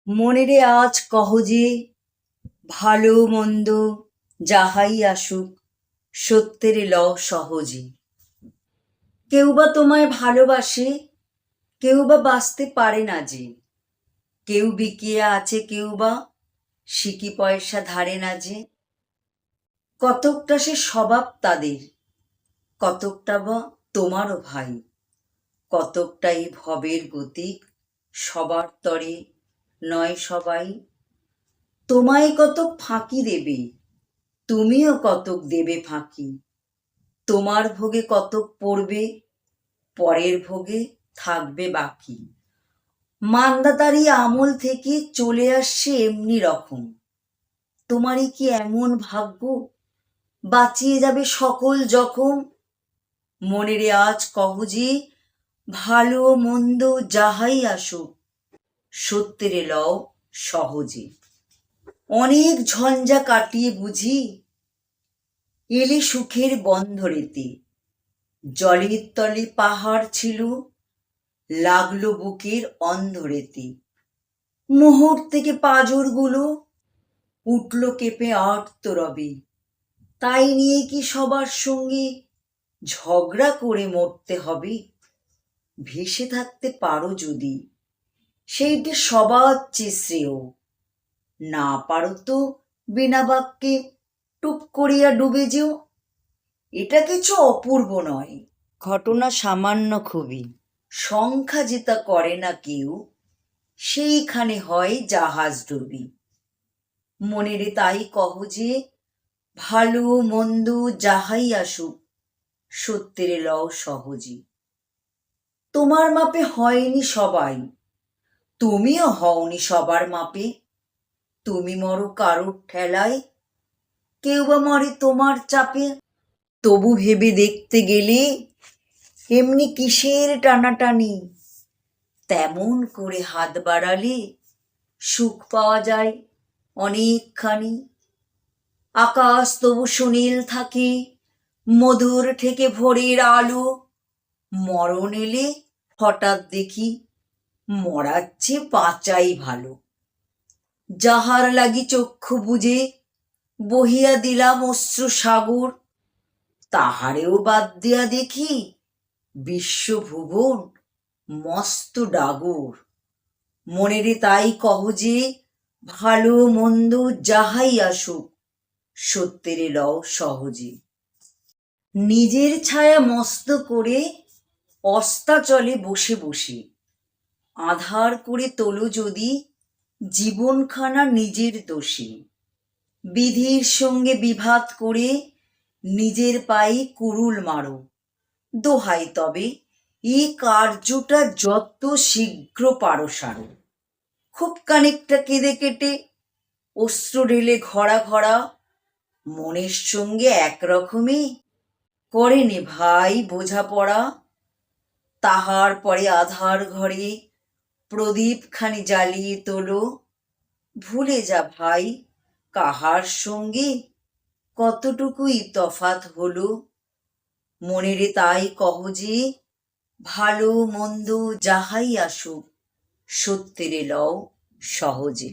মনেরে আজ কহ যে, ভালো মন্দ যাহাই আসুক, সত্যেরে লও সহজে। কেউ বা তোমায় ভালোবাসে, কেউ বা বাঁচতে পারে না যে। কেউ বিকিয়ে আছে, কেউ বা সিকি পয়সা ধারে না যে। কতকটা সে স্বভাব তাদের, কতকটা বা তোমারও ভাই। কতকটাই ভবের গতিক, সবার তরে নয় সবাই। তোমায় কতক ফাঁকি দেবে, তুমিও কতক দেবে ফাঁকি। তোমার ভোগে কতক পড়বে, পরের ভোগে থাকবে বাকি। মান্দাতারি আমল থেকে চলে আসছে এমনি রকম। তোমারই কি এমন ভাগ্য, বাঁচিয়ে যাবে সকল জখম। মনেরে আজ কহ যে, ভালো মন্দ যাহাই আসুক, সত্যেরে লও সহজে। অনেক ঝঞ্ঝা কাটিয়ে বুঝি এলে সুখের বন্ধরেতে। জলের তলে পাহাড় ছিল, লাগলো বুকের অন্ধরেতে। মোহর থেকে পাঁজরগুলো উঠল কেঁপে আর্তরবে। তাই নিয়ে কি সবার সঙ্গে ঝগড়া করে মরতে হবে? ভেসে থাকতে পারো যদি, সেইটে সবার চেয়ে শ্রেয়। না পারো তো বিনা বাক্যে টুপ করিয়া ডুবে যেও। এটা কিছু অপূর্ব নয়, ঘটনা সামান্য খুবই। সংখ্যা যেটা করে না কেউ, সেইখানে হয় জাহাজ ডুবি। মনেরে তাই কহ যে, ভালো মন্দ যাহাই আসুক, সত্যেরে লও সহজে। তোমার মাপে হয়নি সবাই, তুমিও হওনি সবার মাপে। তুমি মরো কারোর ঠেলায়, কেউ বা মরে তোমার চাপে। তবু ভেবে দেখতে গেলে এমনি কিসের টানাটানি। তেমন করে হাত বাড়ালে সুখ পাওয়া যায় অনেকখানি। আকাশ তবু সুনীল থাকে, মধুর থেকে ভোরের আলো। মরণ এলে হঠাৎ দেখি, মরার চেয়ে বাঁচাই ভালো। যাহার লাগি চক্ষু বুজে বহিয়া দিলাম অশ্রু সাগর, তাহারেও বাদ দিয়া দেখি বিশ্বভুবন মস্ত ডাগর। মনেরে তাই কহ যে, ভালো মন্দ যাহাই আসুক, সত্যেরে লও সহজে। নিজের ছায়া মস্ত করে অস্তাচলে বসে বসে, আঁধার করে তোলো যদি জীবনখানা নিজের দোষে। বিধির সঙ্গে বিভাত করে নিজের পায়ে কুড়ুল মারো। দোহাই তবে এই কার্যটা যত শীঘ্র পারো সারো। খুব খানিকটা কেঁদে কেটে অশ্রু ঢেলে ঘরা ঘরা, মনের সঙ্গে একরকমই করে নে ভাই বোঝাপড়া। তাহার পরে আধার ঘরে প্রদীপ খানি জ্বালিয়ে তোলো। ভুলে যা ভাই কাহার সঙ্গে কতটুকুই তফাৎ হলো। মনেরে তাই কহ যে, ভালো মন্দ যাহাই আসুক, সত্যেরে লও সহজে।